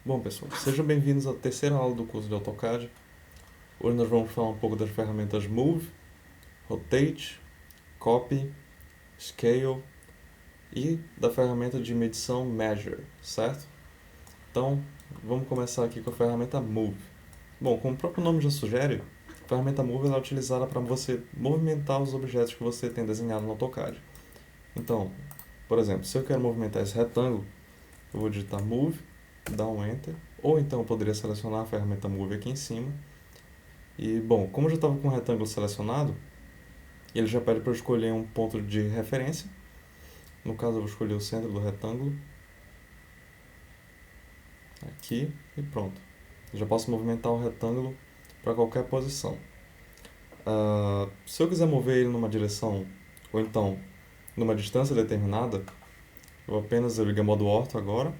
Bom, pessoal, sejam bem-vindos à terceira aula do curso de AutoCAD. Hoje nós vamos falar um pouco das ferramentas Move, Rotate, Copy, Scale e da ferramenta de medição Measure, certo? Então, vamos começar aqui com a ferramenta Move. Bom, como o próprio nome já sugere, a ferramenta Move é utilizada para você movimentar os objetos que você tem desenhado no AutoCAD. Então, por exemplo, se eu quero movimentar esse retângulo, eu vou digitar Move, dar um Enter, ou então eu poderia selecionar a ferramenta Move aqui em cima. E, bom, como eu já estava com o retângulo selecionado, ele já pede para eu escolher um ponto de referência. No caso, eu vou escolher o centro do retângulo. Aqui e pronto. Eu já posso movimentar o retângulo para qualquer posição. Se eu quiser mover ele numa direção, ou então numa distância determinada, eu apenas ligo modo ortho agora.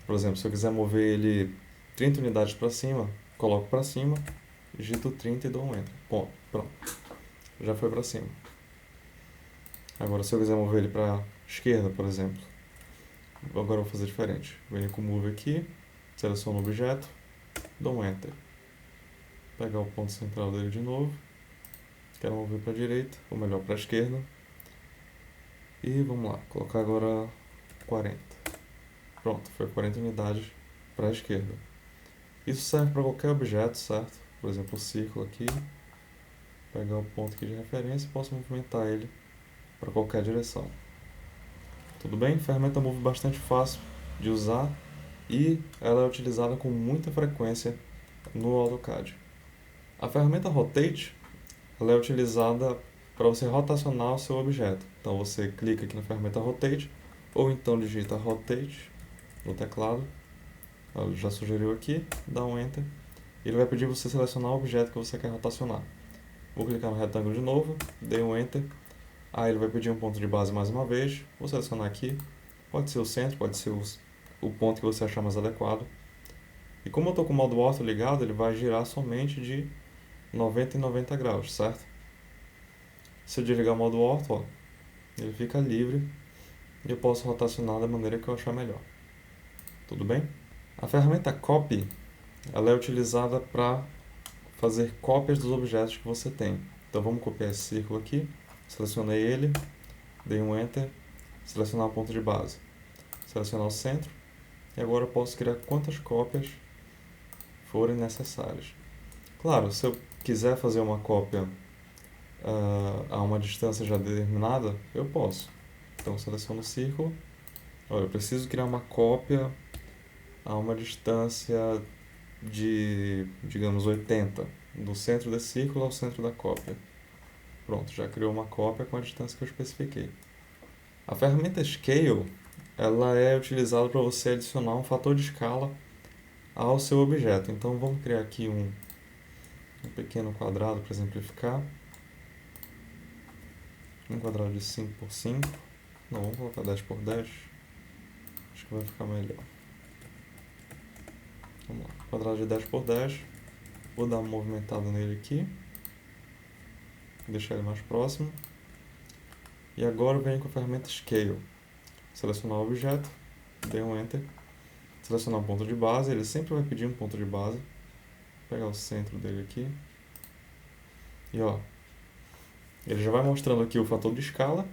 Por exemplo, se eu quiser mover ele 30 unidades para cima, coloco para cima, digito 30 e dou um Enter. Ponto. Pronto. Já foi para cima. Agora, se eu quiser mover ele para a esquerda, por exemplo, agora eu vou fazer diferente. Venho com o Move aqui, seleciono o objeto, dou um Enter. Pegar o ponto central dele de novo, quero mover para a direita, ou melhor, para a esquerda. E vamos lá, colocar agora 40. Pronto, foi 40 unidades para a esquerda. Isso serve para qualquer objeto, certo? Por exemplo, o círculo aqui. Pegar o ponto aqui de referência e posso movimentar ele para qualquer direção. Tudo bem? Ferramenta Move bastante fácil de usar e ela é utilizada com muita frequência no AutoCAD. A ferramenta Rotate ela é utilizada para você rotacionar o seu objeto. Então você clica aqui na ferramenta Rotate ou então digita Rotate no teclado. Ela já sugeriu aqui, dá um Enter. Ele vai pedir você selecionar o objeto que você quer rotacionar. Vou clicar no retângulo de novo, dei um Enter. Aí ele vai pedir um ponto de base mais uma vez. Vou selecionar aqui. Pode ser o centro, pode ser o ponto que você achar mais adequado. E como eu estou com o modo ortho ligado, ele vai girar somente de 90 em 90 graus, certo? Se eu desligar o modo ortho, ó, ele fica livre e eu posso rotacionar da maneira que eu achar melhor. Tudo bem? A ferramenta Copy ela é utilizada para fazer cópias dos objetos que você tem. Então vamos copiar esse círculo aqui. Selecionei ele, dei um Enter, selecionar o ponto de base, selecionar o centro e agora eu posso criar quantas cópias forem necessárias. Claro, se eu quiser fazer uma cópia a uma distância já determinada, eu posso. Então seleciono o círculo. Olha, eu preciso criar uma cópia a uma distância de, digamos, 80, do centro desse círculo ao centro da cópia. Pronto, já criou uma cópia com a distância que eu especifiquei. A ferramenta Scale ela é utilizada para você adicionar um fator de escala ao seu objeto. Então vamos criar aqui um pequeno quadrado para exemplificar. Um quadrado de 5 por 5. Não, vamos colocar 10 por 10. Acho que vai ficar melhor. Vamos lá, quadrado de 10 por 10. Vou dar uma movimentada nele aqui. Deixar ele mais próximo. E agora eu venho com a ferramenta Scale. Selecionar o objeto, dei um Enter. Selecionar um ponto de base, ele sempre vai pedir um ponto de base. Vou pegar o centro dele aqui. E ó, ele já vai mostrando aqui o fator de escala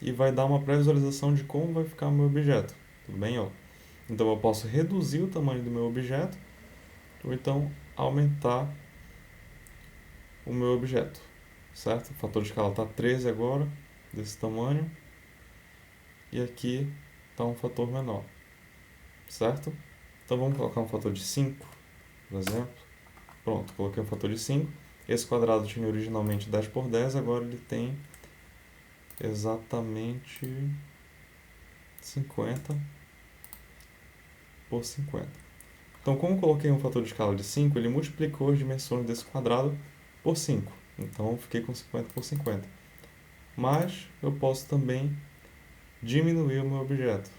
e vai dar uma pré-visualização de como vai ficar o meu objeto. Tudo bem? Ó. Então eu posso reduzir o tamanho do meu objeto ou então aumentar o meu objeto, certo? O fator de escala está 13 agora, desse tamanho, e aqui está um fator menor, certo? Então vamos colocar um fator de 5, por exemplo. Pronto, coloquei um fator de 5. Esse quadrado tinha originalmente 10 por 10, agora ele tem exatamente 50 por 50. Então, como eu coloquei um fator de escala de 5, ele multiplicou as dimensões desse quadrado por 5. Então, eu fiquei com 50 por 50. Mas eu posso também diminuir o meu objeto.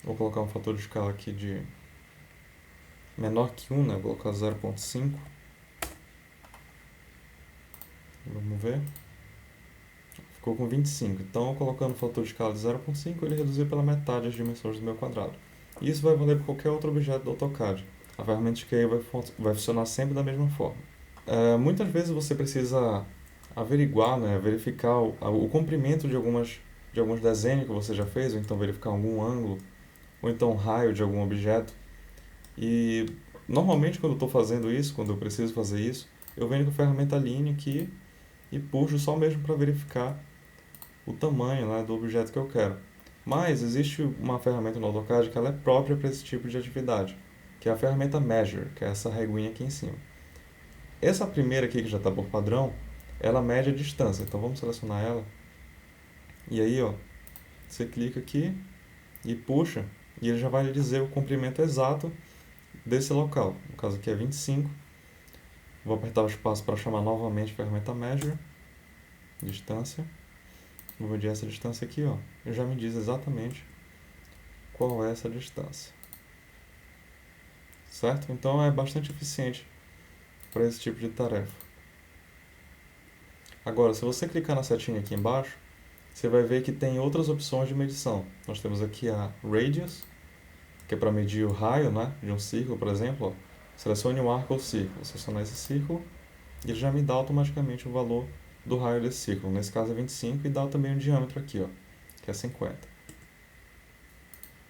Vou colocar um fator de escala aqui de menor que 1, né? Vou colocar 0,5. Vamos ver. ficou com 25. Então, colocando o fator de escala de 0,5, ele reduziu pela metade as dimensões do meu quadrado. E isso vai valer para qualquer outro objeto do AutoCAD. A ferramenta Scale vai funcionar sempre da mesma forma. Muitas vezes você precisa averiguar, né, verificar o comprimento de alguns desenhos que você já fez, ou então verificar algum ângulo, ou então raio de algum objeto. E normalmente quando eu estou fazendo isso, quando eu preciso fazer isso, eu venho com a ferramenta Line aqui e puxo só mesmo para verificar o tamanho, né, do objeto que eu quero. Mas existe uma ferramenta no AutoCAD que ela é própria para esse tipo de atividade, que é a ferramenta Measure, que é essa reguinha aqui em cima. Essa primeira aqui, que já está por padrão, ela mede a distância. Então vamos selecionar ela. E aí, ó, você clica aqui e puxa, e ele já vai lhe dizer o comprimento exato desse local. No caso aqui é 25. Vou apertar o espaço para chamar novamente a ferramenta Measure, distância. Vou medir essa distância aqui, ó. E já me diz exatamente qual é essa distância. Certo? Então é bastante eficiente para esse tipo de tarefa. Agora, se você clicar na setinha aqui embaixo, você vai ver que tem outras opções de medição. Nós temos aqui a Radius, que é para medir o raio, né, de um círculo, por exemplo. Ó. Selecione um arco ou círculo. Vou selecionar esse círculo e ele já me dá automaticamente o valor do raio desse círculo. Nesse caso é 25 e dá também o diâmetro aqui, ó, que é 50.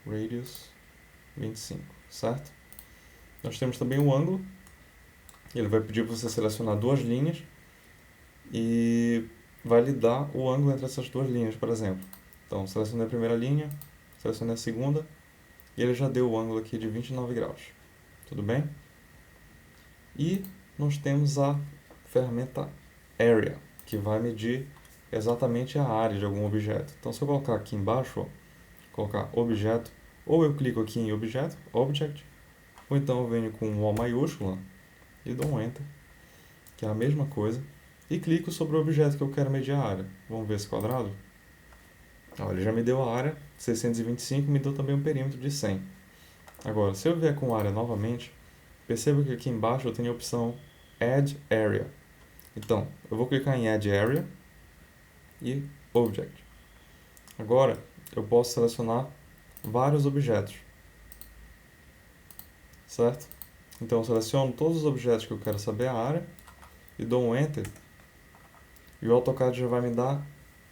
Radius 25, certo? Nós temos também o ângulo. Ele vai pedir para você selecionar duas linhas e vai lhe dar o ângulo entre essas duas linhas, por exemplo. Então, selecionei a primeira linha, selecionei a segunda, e ele já deu o ângulo aqui de 29 graus. Tudo bem? E nós temos a ferramenta Area, que vai medir exatamente a área de algum objeto. Então, se eu colocar aqui embaixo, ó, colocar objeto, ou eu clico aqui em objeto, object, ou então eu venho com um O maiúsculo e dou um Enter, que é a mesma coisa, e clico sobre o objeto que eu quero medir a área. Vamos ver esse quadrado? Olha, ele já me deu a área 625, me deu também um perímetro de 100. Agora, se eu vier com a área novamente, perceba que aqui embaixo eu tenho a opção Add Area. Então, eu vou clicar em Add Area e Object. Agora, eu posso selecionar vários objetos, certo? Então, eu seleciono todos os objetos que eu quero saber a área e dou um Enter. E o AutoCAD já vai me dar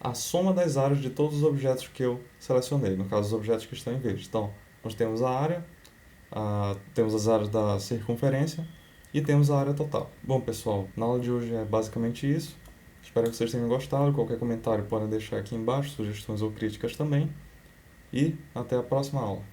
a soma das áreas de todos os objetos que eu selecionei, no caso, os objetos que estão em verde. Então, nós temos a área, temos as áreas da circunferência e temos a área total. Bom, pessoal, na aula de hoje é basicamente isso. Espero que vocês tenham gostado. Qualquer comentário podem deixar aqui embaixo, sugestões ou críticas também. E até a próxima aula.